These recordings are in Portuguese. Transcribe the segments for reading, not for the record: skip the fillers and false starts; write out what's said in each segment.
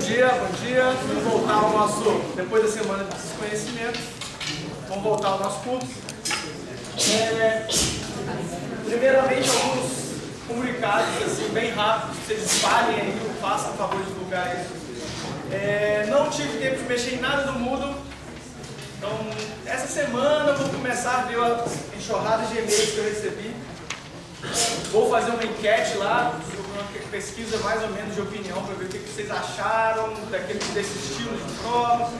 dia, bom dia. Vamos voltar ao nosso, depois da semana de desconhecimento, vamos voltar ao nosso curso. Primeiramente, alguns comunicados assim, bem rápidos, que vocês espalhem aí, façam a favor de divulgar isso. Não tive tempo de mexer em nada do Moodle, então essa semana eu vou começar a ver as enxurradas de e-mails que eu recebi. Vou fazer uma enquete lá, uma pesquisa mais ou menos de opinião para ver o que vocês acharam desse estilo de prova.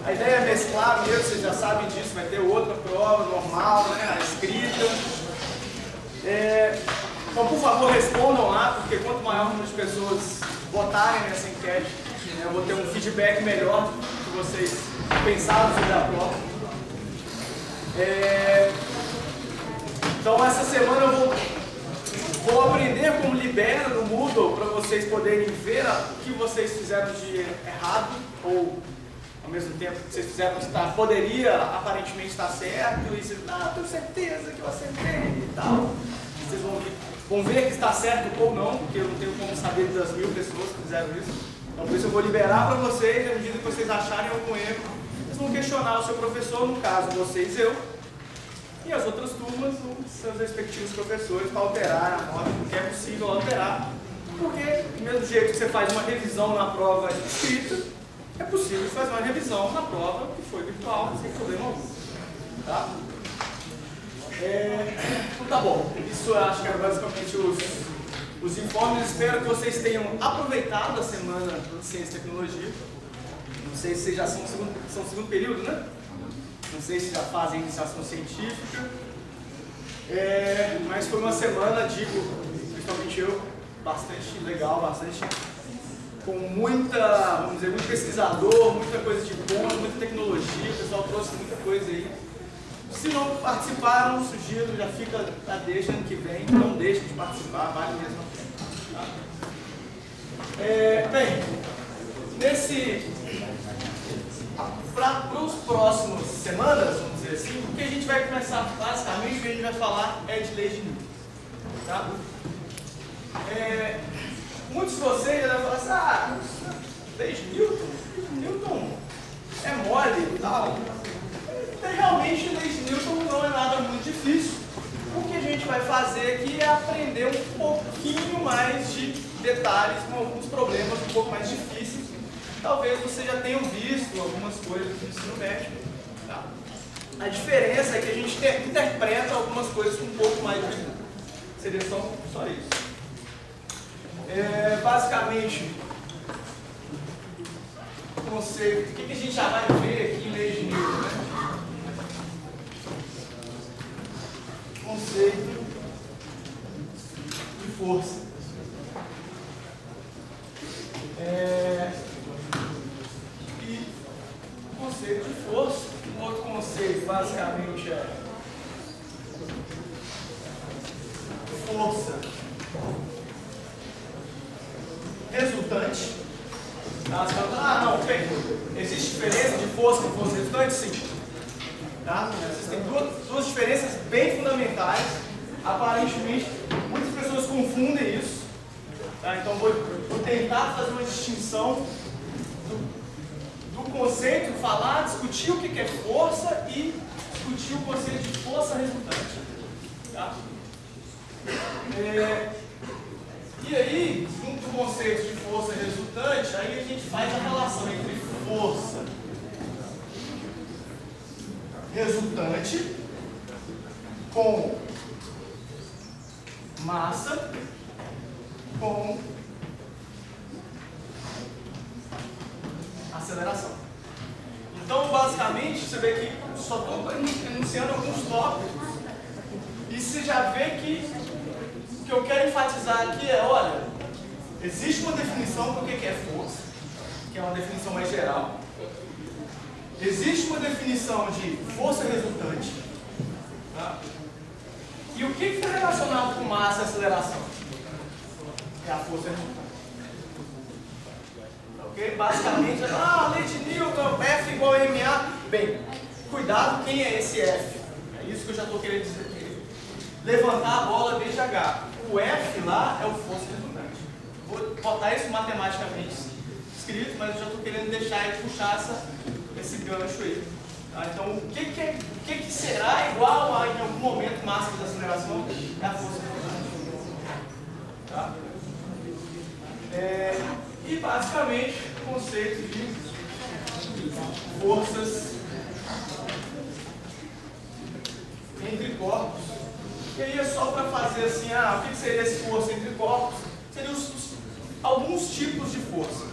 A ideia é mesclar mesmo, vocês já sabem disso, vai ter outra prova normal, né, a escrita. Então, por favor, respondam lá, porque quanto maior o número de pessoas votarem nessa enquete, eu vou ter um feedback melhor do que vocês pensaram sobre a prova. Então, essa semana eu vou aprender como libera no Moodle para vocês poderem ver o que vocês fizeram de errado, ou ao mesmo tempo que vocês fizeram que poderia aparentemente estar certo, e vocês, tenho certeza que eu acertei e tal. Vocês vão ver que está certo ou não, porque eu não tenho como saber das 1000 pessoas que fizeram isso. Então, por isso eu vou liberar para vocês, e à medida que vocês acharem algum erro, vocês vão questionar o seu professor, no caso vocês, eu, e as outras turmas, os seus respectivos professores, para alterar a nota, porque é possível alterar. Porque, do mesmo jeito que você faz uma revisão na prova escrita, é possível fazer uma revisão na prova que foi virtual, sem problema algum. Tá? Então tá bom. Isso eu acho que é basicamente os informes. Espero que vocês tenham aproveitado a semana de Ciência e Tecnologia. Não sei se vocês já são segundo período, né? Não sei se já fazem iniciação científica, mas foi uma semana, principalmente eu, bastante legal, com muita, vamos dizer, muito pesquisador, muita coisa de ponta, muita tecnologia, o pessoal trouxe muita coisa aí. Se não participaram, sugiro, já fica a deixa ano que vem, não deixem de participar, vale mesmo a pena. Bem, para os próximos semanas, vamos dizer assim, o que a gente vai começar, basicamente, o que a gente vai falar é de lei de Newton. Tá? Muitos de vocês já devem falar assim, lei de Newton? Newton é mole e tal. Realmente, lei de Newton não é nada muito difícil. O que a gente vai fazer aqui é aprender um pouquinho mais de detalhes, com alguns problemas um pouco mais difíceis. Talvez vocês já tenham visto algumas coisas do ensino médio. Tá? A diferença é que a gente interpreta algumas coisas com um pouco mais de dificuldade. Seria só isso. Basicamente, o conceito, o que a gente já vai ver aqui em lei de Newton, né? Conceito de força. E o conceito de força, um outro conceito basicamente é força resultante. Tá? Não, existe diferença de força com força resultante? Sim. Tá? Existem duas diferenças bem fundamentais. Aparentemente, muitas pessoas confundem isso. Tá? Então, vou tentar fazer uma distinção do conceito, discutir o que é força e discutir o conceito de força resultante. Tá? E aí, junto com o conceito de força resultante, aí a gente faz a relação entre força resultante com massa com aceleração. Então, basicamente, você vê que só estou enunciando alguns tópicos e você já vê que o que eu quero enfatizar aqui é, olha, existe uma definição para o que é força, que é uma definição mais geral. Existe uma definição de força resultante. Tá? E o que está relacionado com massa e aceleração? É a força resultante. Ok? Basicamente, lei de Newton, F igual a ma. Bem, cuidado quem é esse F. É isso que eu já estou querendo dizer aqui. Levantar a bola desde H. O F lá é o força resultante. Vou botar isso matematicamente escrito, mas eu já estou querendo deixar e puxar esse gancho aí. Tá? Então, o que será igual a, em algum momento, máximo de aceleração? É a força gravitacional. Tá? E, basicamente, o conceito de forças entre corpos. E aí é só para fazer assim, o que seria essa força entre corpos? Seriam alguns tipos de força.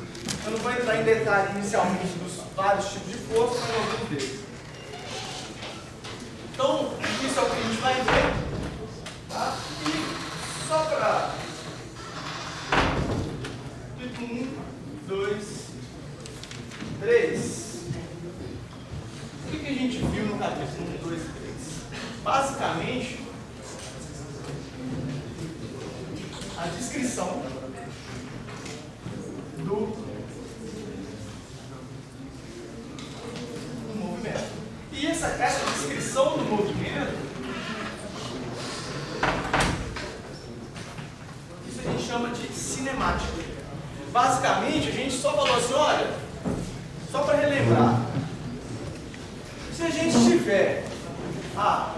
Eu não vou entrar em detalhe inicialmente dos vários tipos de força, mas alguns deles. Então, isso é o que a gente vai ver. Tá? E só para 1, 2, 3. O que a gente viu no capítulo 1, 2 e 3? Basicamente, a descrição do movimento. E essa descrição do movimento, isso a gente chama de cinemática. Basicamente, a gente só falou assim, olha, só para relembrar, se a gente tiver a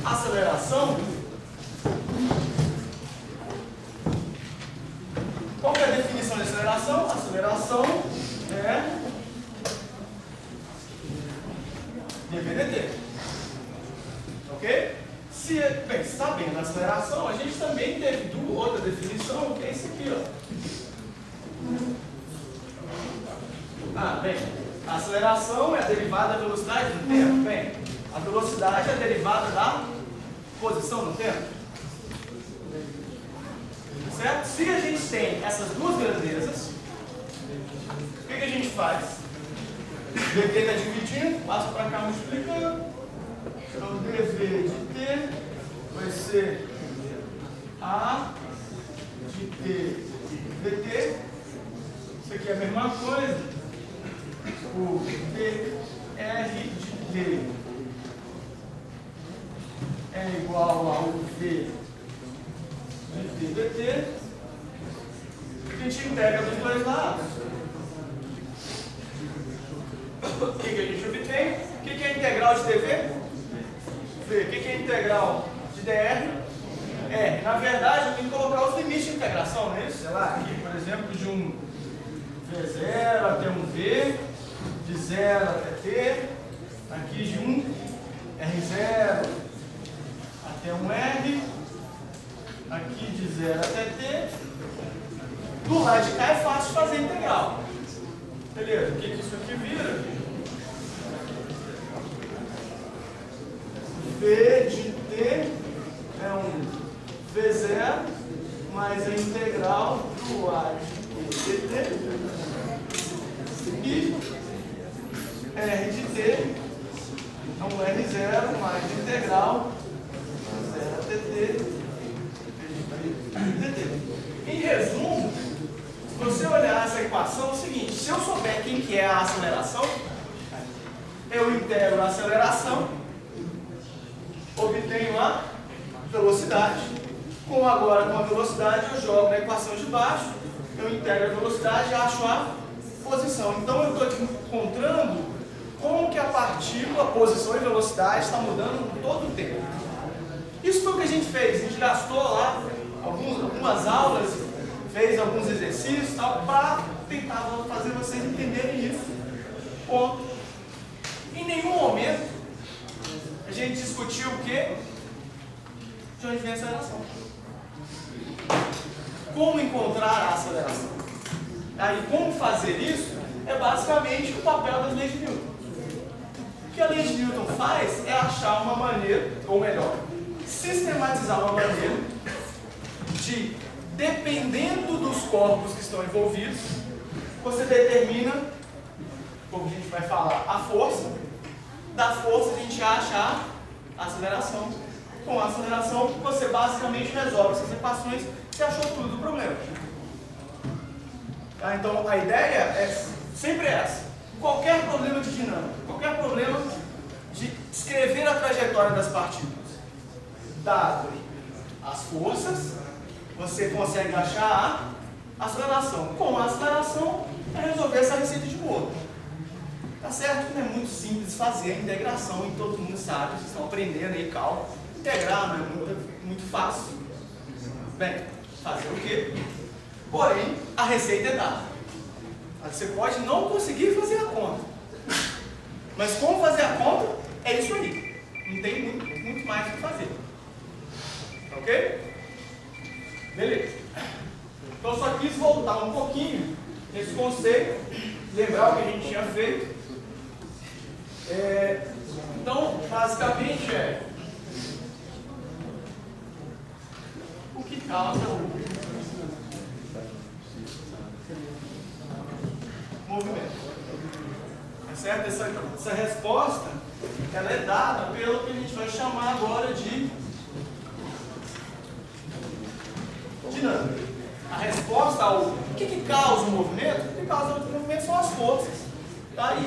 aceleração, qual que é a definição de aceleração? A aceleração é dv/dt. Ok? Bem, sabendo a aceleração, a gente também teve outra definição, que é isso aqui, ó. Bem, a aceleração é a derivada da velocidade do tempo. Bem, a velocidade é a derivada da posição no tempo. Certo? Se a gente tem essas duas grandezas, o que a gente faz? dv está dividindo, passa para cá multiplicando. Então, dv de t vai ser a de t dt. Isso aqui é a mesma coisa. O dr de t é igual ao v de t dt. A gente integra dos dois lados. O que a gente obtém? O que é a integral de dv? V. O que é a integral de dr? R. Na verdade, eu tenho que colocar os limites de integração, não é isso? Sei lá, aqui, por exemplo, de um V0 até um V, de 0 até T, aqui de um R0 até um R, aqui de 0 até T. Do lado de cá é fácil fazer a integral. Beleza, o que isso aqui vira? V de T é um V0 mais a integral do A de dt e R de T é um R0 mais a integral 0 até T dt. Em resumo, se você olhar essa equação, é o seguinte: se eu souber quem que é a aceleração, eu integro a aceleração, obtenho a velocidade. Agora com a velocidade eu jogo na equação de baixo, eu integro a velocidade e acho a posição. Então eu estou encontrando como que a partícula, a posição e a velocidade está mudando todo o tempo. Isso foi o que a gente fez. A gente gastou lá algumas aulas, fez alguns exercícios para tentar fazer vocês entenderem isso. Ponto. Em nenhum momento a gente discutiu o quê? De onde vem a aceleração. Como encontrar a aceleração? E como fazer isso é basicamente o papel das leis de Newton. O que a lei de Newton faz é achar uma maneira, ou melhor, sistematizar uma maneira de, dependendo dos corpos que estão envolvidos, você determina, como a gente vai falar, a força. Da força a gente acha a aceleração. Com a aceleração, você basicamente resolve essas equações e achou tudo do problema. Então, a ideia é sempre essa. Qualquer problema de dinâmica, qualquer problema de escrever a trajetória das partículas, dado as forças, você consegue achar aceleração. Com a aceleração, é resolver essa receita de bolo. Tá certo que não é muito simples fazer a integração, e todo mundo sabe, vocês estão aprendendo aí cálculo. Integrar não é muito fácil. Bem, fazer o quê? Porém, a receita é dada. Você pode não conseguir fazer a conta. Mas como fazer a conta, é isso aí. Não tem muito mais o que fazer. Ok? Beleza. Então, só quis voltar um pouquinho nesse conceito, lembrar o que a gente tinha feito. Então, basicamente o que causa o movimento. Tá certo? Essa resposta ela é dada pelo que a gente vai chamar agora de dinâmica. A resposta ao que causa o movimento, o que causa o movimento são as forças. Tá? E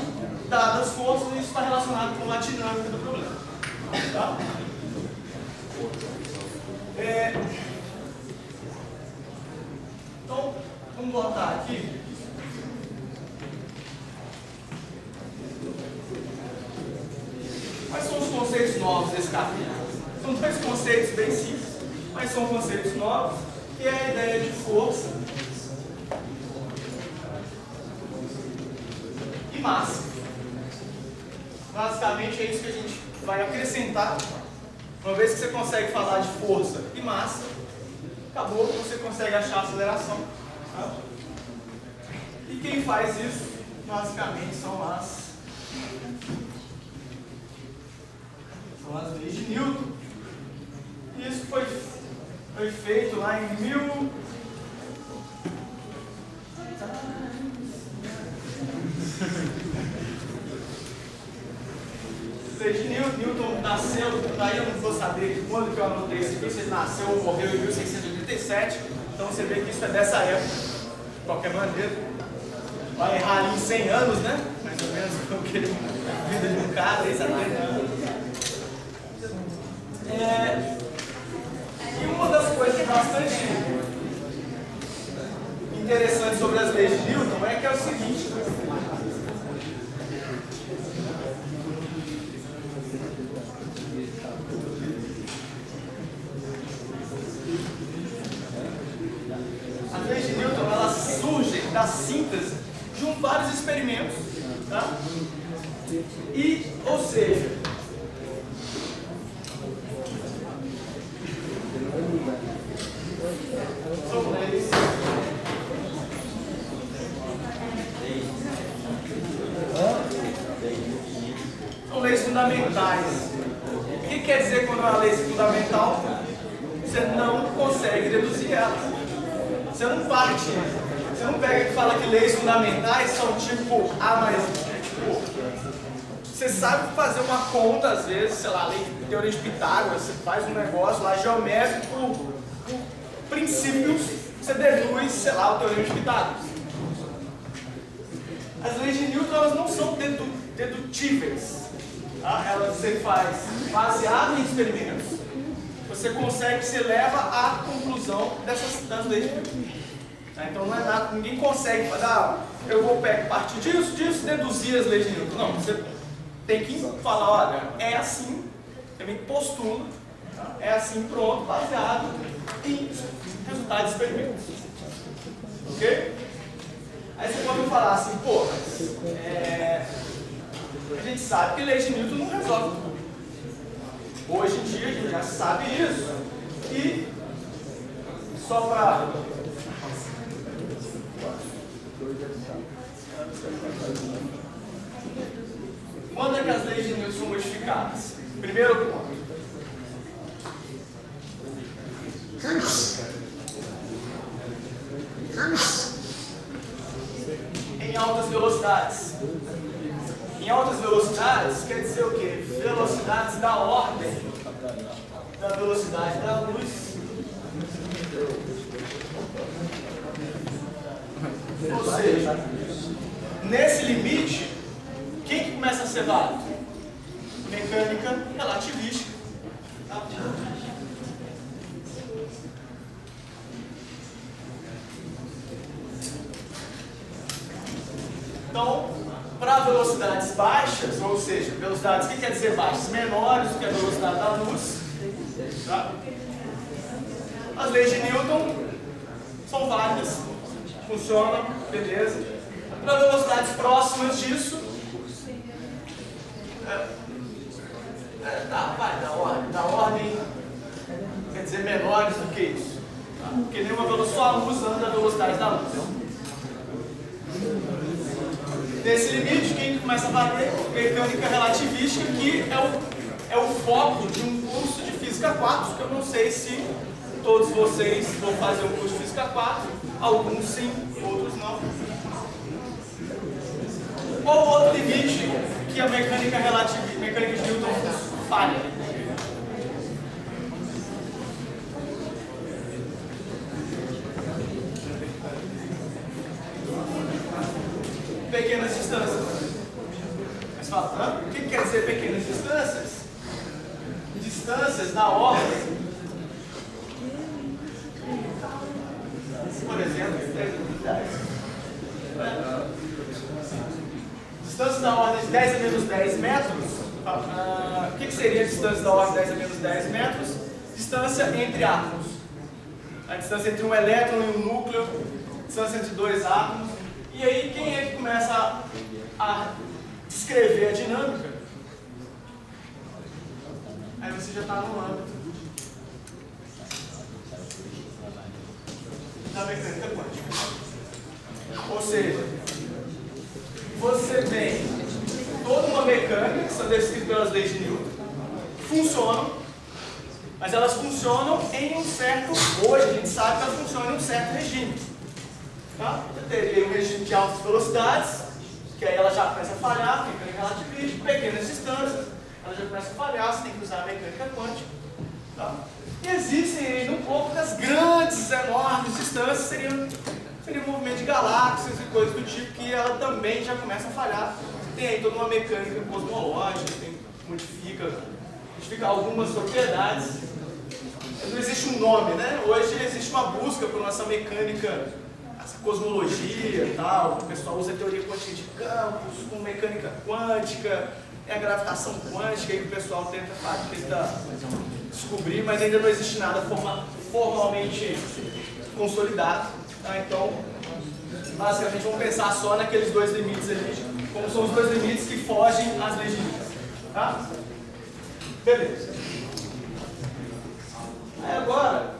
dadas as forças, isso está relacionado com a dinâmica do problema. Tá? Então, vamos botar aqui. Quais são os conceitos novos desse capítulo? São dois conceitos bem simples, mas são conceitos novos, que é a ideia de força e massa. Basicamente é isso que a gente vai acrescentar. Uma vez que você consegue falar de força e massa, acabou que você consegue achar a aceleração. Tá? E quem faz isso, basicamente, são as leis de Newton. Isso foi feito lá em Newton nasceu, daí eu não vou saber quando que eu anotei isso aqui, se ele nasceu ou morreu em 1687, então você vê que isso é dessa época, de qualquer maneira. Vai errar ali em 100 anos, né? Mais ou menos, porque a vida de um cara, aí sabe? E uma das coisas bastante interessantes sobre as leis de Newton é que é o seguinte: as leis de Newton elas surgem da síntese de vários experimentos, tá? E, ou seja, são leis fundamentais. O que quer dizer quando uma lei é fundamental? Você não consegue deduzir ela. Você não parte. Você não pega e fala que leis fundamentais são tipo você sabe fazer uma conta, às vezes, sei lá, lei de teoria de Pitágoras, você faz um negócio lá geométrico, por princípios, você deduz, sei lá, o teorema de Pitágoras. As leis de Newton, elas não são dedutíveis. Tá? Elas você faz baseado em experimentos, você consegue, você leva à conclusão das leis de Newton. Tá? Então não é nada, ninguém consegue falar, eu vou partir disso, deduzir as leis de Newton. Não, você tem que falar, olha, é assim, também postula, tá? É assim, pronto, baseado em resultados de experimentos. Ok? Aí você pode falar assim, pô, a gente sabe que leis de Newton não resolve tudo. Hoje em dia a gente já sabe isso. E só para quando é que as leis de Newton são modificadas? Primeiro ponto. Em altas velocidades. Em altas velocidades quer dizer o quê? Velocidades da ordem da velocidade da luz. Ou seja, nesse limite, quem que começa a ser válido? Mecânica relativística. Tá? Então, para velocidades baixas, ou seja, velocidades, o que quer dizer baixas? Menores do que a velocidade da luz, tá? As leis de Newton são válidas, funcionam, beleza. Para velocidades próximas disso, da ordem, quer dizer, menores do que isso. Tá? Porque nenhuma velocidade, só a luz anda a velocidade da luz. Nesse limite, quem começa a valer? Mecânica relativística, que é o foco de um curso de Física 4, que eu não sei se todos vocês vão fazer um curso de Física 4, alguns sim, outros não. Ou outro limite que a mecânica de Newton falha. Pequenas distâncias. Mas fala, o que quer dizer pequenas distâncias? Distâncias da ordem, por exemplo, distância da ordem de 10 a menos 10 metros. O que seria a distância da ordem de 10 a menos 10 metros? Distância entre átomos. A distância entre um elétron e um núcleo, distância entre dois átomos. E aí, quem é que começa a descrever a dinâmica? Aí você já está no âmbito da mecânica quântica. Ou seja, você tem toda uma mecânica que são descritas pelas leis de Newton, que funcionam, mas elas funcionam em um certo, hoje a gente sabe que elas funcionam em um certo regime. Tá? Você teria um regime de altas velocidades, que aí ela já começa a falhar, mecânica relativística, pequenas distâncias, ela já começa a falhar, você tem que usar a mecânica quântica. Tá? E existem um pouco das grandes, enormes distâncias, seria o movimento de galáxias e coisas do tipo, que ela também já começa a falhar. Tem aí toda uma mecânica cosmológica, modifica algumas propriedades. Não existe um nome, né? Hoje existe uma busca por essa mecânica, essa cosmologia e tal. O pessoal usa a teoria quântica de campos, com mecânica quântica, a gravitação quântica, aí o pessoal tenta descobrir, mas ainda não existe nada formalmente consolidado. Tá? Então, basicamente, vamos pensar só naqueles dois limites ali, como são os dois limites que fogem às leis de Newton. Tá? Beleza. Aí agora,